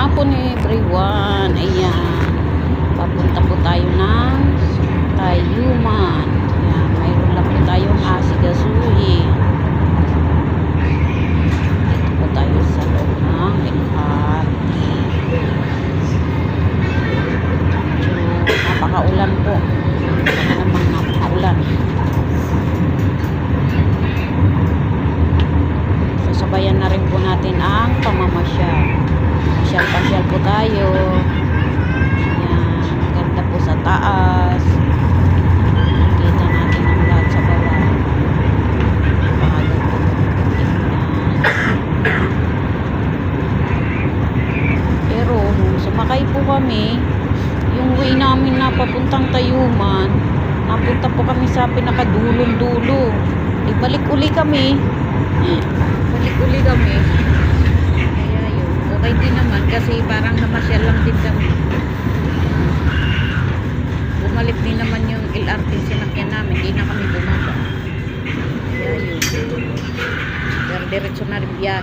hapon everyone. Ayan. Papunta po tayo ng Tayuman. Ayan. Mayroon lang po tayong asigasuhin. Dito po tayo sa loob ng LRT. So, napakaulan po. Ano namang napakaulan. Sasabayan na rin po natin ang pamamasyal. Pasyal-pasyal po tayo. Ayan, ganda po sa taas. Kita natin ang lahat sa baba. Napakaganda po. Pero nung sumakay po kami, yung way namin na papuntang Tayuman, napunta po kami sa pinakadulong-dulo. Ibalik uli kami. Balik uli kami. Kaya yun. Okay din naman kasi parang namasyal lang din kami. Bumalik din naman yung LRT sinakyan namin. Hindi na kami bumaba. Kaya yun. Pero diretso na rin biyahe.